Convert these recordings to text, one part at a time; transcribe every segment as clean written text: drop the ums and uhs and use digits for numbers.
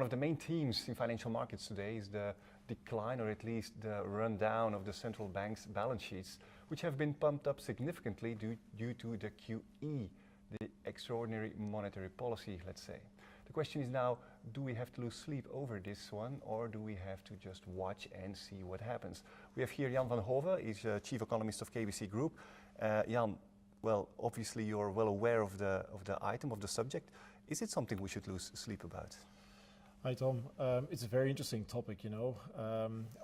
of the main themes in financial markets today is the decline, or at least the rundown of the central bank's balance sheets, which have been pumped up significantly due to the QE, the extraordinary monetary policy, let's say. The question is now, do we have to lose sleep over this one, or do we have to just watch and see what happens? We have here Jan van Hove, he's Chief Economist of KBC Group. Jan, well, obviously you're well aware of the item, of the subject. Is it something we should lose sleep about? Hi Tom, it's a very interesting topic, you know.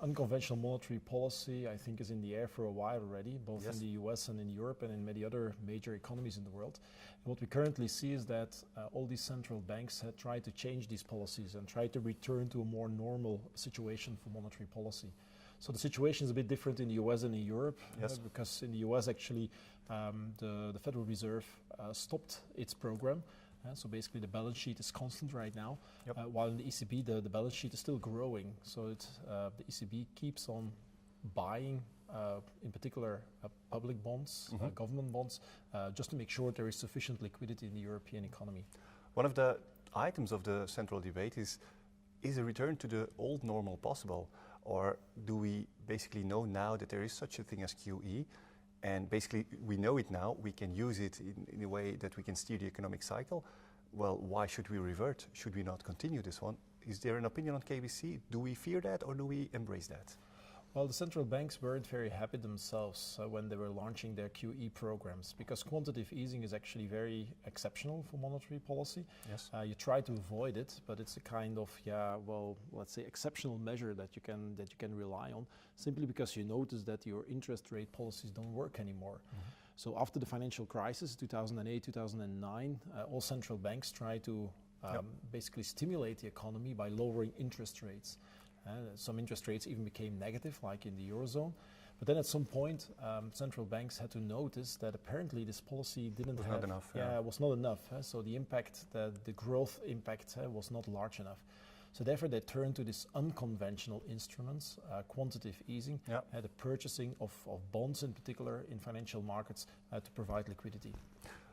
Unconventional monetary policy, I think, is in the air for a while already, both in the US and in Europe and in many other major economies in the world. And what we currently see is that all these central banks have tried to change these policies and try to return to a more normal situation for monetary policy. So the situation is a bit different in the US and in Europe, because in the US actually the Federal Reserve stopped its program. So basically the balance sheet is constant right now, while in the ECB the balance sheet is still growing. So the ECB keeps on buying, in particular public bonds, government bonds, just to make sure there is sufficient liquidity in the European economy. One of the items of the central debate is a return to the old normal possible? Or do we basically know now that there is such a thing as QE? And basically, we know it now, we can use it in a way that we can steer the economic cycle. Well, why should we revert? Should we not continue this one? Is there an opinion on KBC? Do we fear that, or do we embrace that? Well, the central banks weren't very happy themselves when they were launching their QE programs, because quantitative easing is actually very exceptional for monetary policy. Yes. You try to avoid it, but it's a kind of, let's say, exceptional measure that you can rely on, simply because you notice that your interest rate policies don't work anymore. So after the financial crisis, 2008, 2009, all central banks tried to basically stimulate the economy by lowering interest rates. Some interest rates even became negative, like in the Eurozone. But then at some point, central banks had to notice that apparently this policy was not enough. Was not enough. So the impact, the growth impact was not large enough. So therefore they turned to these unconventional instruments, quantitative easing, the purchasing of bonds in particular in financial markets to provide liquidity.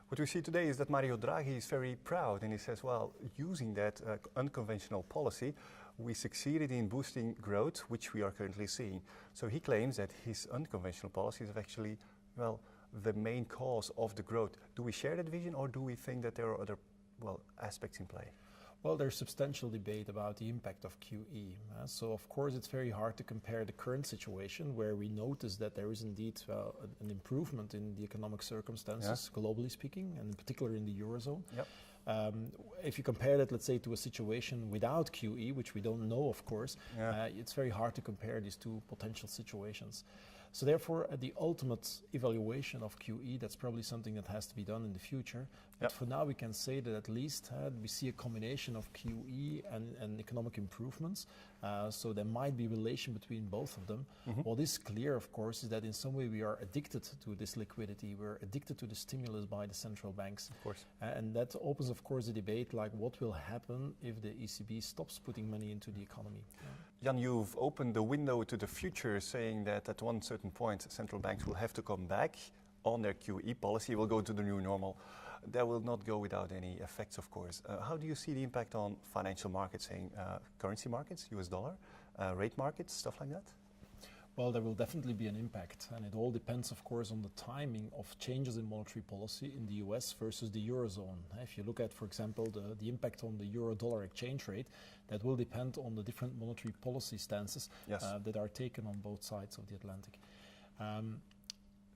What we see today is that Mario Draghi is very proud, and he says, well, using that unconventional policy, we succeeded in boosting growth, which we are currently seeing. So he claims that his unconventional policies have actually, well, the main cause of the growth. Do we share that vision, or do we think that there are other, well, aspects in play? Well, there's substantial debate about the impact of QE. So of course it's very hard to compare the current situation, where we notice that there is indeed an improvement in the economic circumstances, globally speaking, and in particular in the Eurozone. If you compare that, let's say, to a situation without QE, which we don't know, of course, it's very hard to compare these two potential situations. So therefore, the ultimate evaluation of QE, that's probably something that has to be done in the future. But for now, we can say that at least we see a combination of QE and economic improvements. So there might be a relation between both of them. What is clear, of course, is that in some way we are addicted to this liquidity. We're addicted to the stimulus by the central banks. Of course. And that opens, of course, a debate like what will happen if the ECB stops putting money into the economy. Jan, you've opened the window to the future, saying that at one certain point central banks will have to come back on their QE policy, will go to the new normal. That will not go without any effects, of course. How do you see the impact on financial markets, saying currency markets, US dollar, rate markets, stuff like that? Well, there will definitely be an impact, and it all depends, of course, on the timing of changes in monetary policy in the US versus the Eurozone. If you look at, for example, the impact on the euro-dollar exchange rate, that will depend on the different monetary policy stances that are taken on both sides of the Atlantic.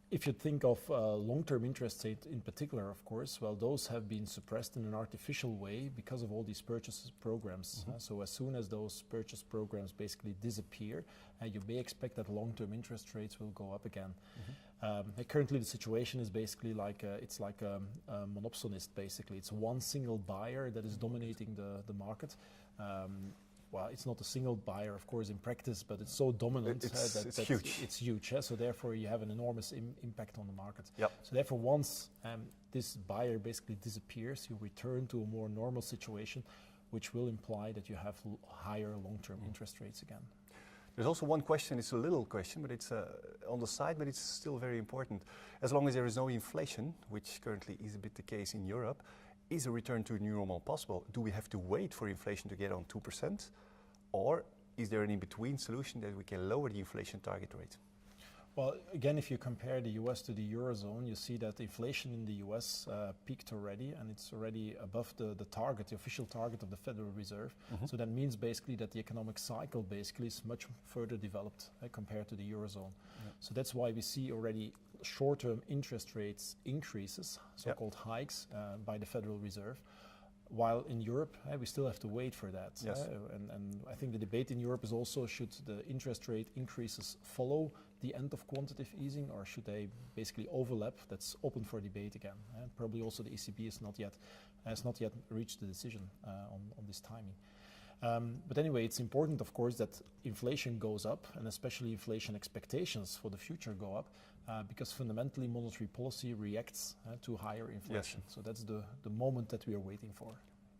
If you think of long-term interest rates in particular, of course, well, those have been suppressed in an artificial way because of all these purchase programs. So as soon as those purchase programs basically disappear, you may expect that long-term interest rates will go up again. Currently, the situation is basically like it's like a monopsonist. Basically, it's one single buyer that is dominating the market. Well, it's not a single buyer, of course, in practice, but it's so dominant that it's huge. It's huge. So therefore, you have an enormous impact on the market. Yep. So therefore, once this buyer basically disappears, you return to a more normal situation, which will imply that you have higher long-term interest rates again. There's also one question, it's a little question, but it's on the side, but it's still very important. As long as there is no inflation, which currently is a bit the case in Europe, is a return to new normal possible? Do we have to wait for inflation to get on 2%? Or is there an in-between solution that we can lower the inflation target rate? Well, again, if you compare the US to the Eurozone, you see that inflation in the US peaked already, and it's already above the target, the official target of the Federal Reserve. So that means basically that the economic cycle basically is much further developed compared to the Eurozone. So that's why we see already short-term interest rates increases, so-called hikes by the Federal Reserve. While in Europe, we still have to wait for that. And I think the debate in Europe is also, should the interest rate increases follow the end of quantitative easing, or should they basically overlap? That's open for debate again. Probably also the ECB has not yet reached the decision on this timing. But anyway, it's important, of course, that inflation goes up, and especially inflation expectations for the future go up, because fundamentally monetary policy reacts to higher inflation. So that's the moment that we are waiting for.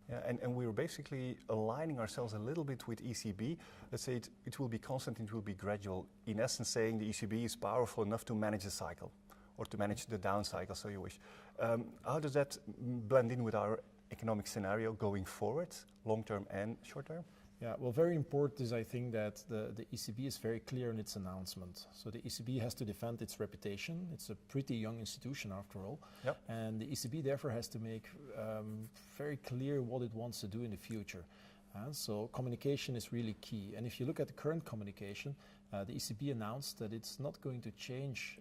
Yeah, and we're basically aligning ourselves a little bit with ECB. Let's say it will be constant, it will be gradual. In essence, saying the ECB is powerful enough to manage the cycle, or to manage the down cycle, so you wish. How does that blend in with our economic scenario going forward, long-term and short-term? Yeah, well, very important is, I think, that the ECB is very clear in its announcement. So the ECB has to defend its reputation. It's a pretty young institution after all. And the ECB therefore has to make very clear what it wants to do in the future. So communication is really key. And if you look at the current communication, the ECB announced that it's not going to change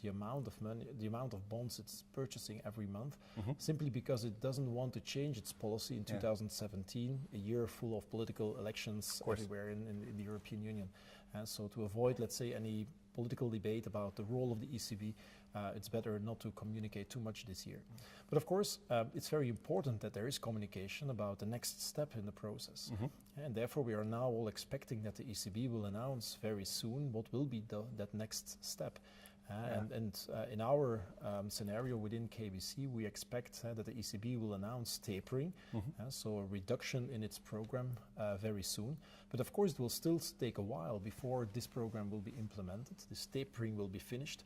the amount of money, the amount of bonds it's purchasing every month, simply because it doesn't want to change its policy in 2017, a year full of political elections everywhere in the European Union. So to avoid, let's say, any political debate about the role of the ECB, it's better not to communicate too much this year. But of course, it's very important that there is communication about the next step in the process. And therefore, we are now all expecting that the ECB will announce very soon what will be that next step. And in our scenario within KBC, we expect that the ECB will announce tapering, so a reduction in its program very soon. But of course, it will still take a while before this program will be implemented. This tapering will be finished.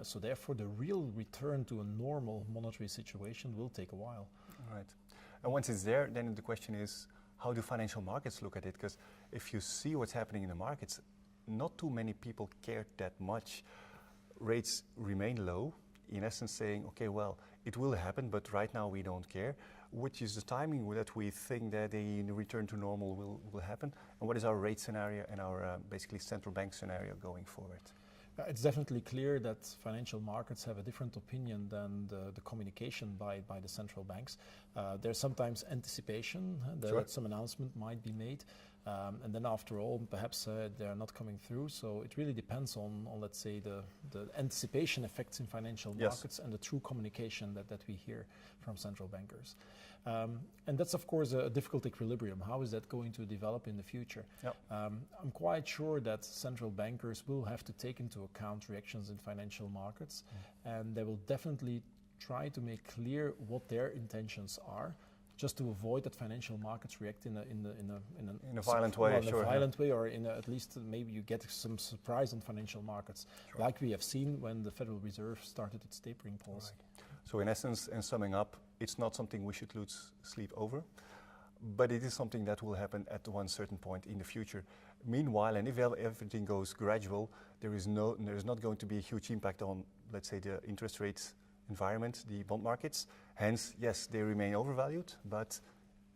So therefore, the real return to a normal monetary situation will take a while. Right. And once it's there, then the question is, how do financial markets look at it? Because if you see what's happening in the markets, not too many people care that much. Rates remain low, in essence saying, okay, well, it will happen, but right now we don't care. Which is the timing that we think that the return to normal will happen? And what is our rate scenario and our basically central bank scenario going forward? It's definitely clear that financial markets have a different opinion than the communication by the central banks. There's sometimes anticipation that some announcement might be made. And then after all, perhaps they are not coming through. So it really depends on let's say, the anticipation effects in financial markets and the true communication that we hear from central bankers. And that's, of course, a difficult equilibrium. How is that going to develop in the future? I'm quite sure that central bankers will have to take into account reactions in financial markets, and they will definitely try to make clear what their intentions are, just to avoid that financial markets react in a violent way, or at least maybe you get some surprise on financial markets, like we have seen when the Federal Reserve started its tapering policy. So in essence, and summing up, it's not something we should lose sleep over, but it is something that will happen at one certain point in the future. Meanwhile, and if everything goes gradual, there is not going to be a huge impact on, let's say, the interest rates environment, the bond markets. Hence, yes, they remain overvalued, but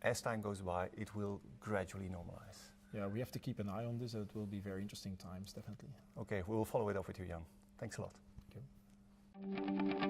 as time goes by, it will gradually normalize. Yeah, we have to keep an eye on this. It will be very interesting times, definitely. Okay, we will follow it up with you, Jan. Thanks a lot. Thank you.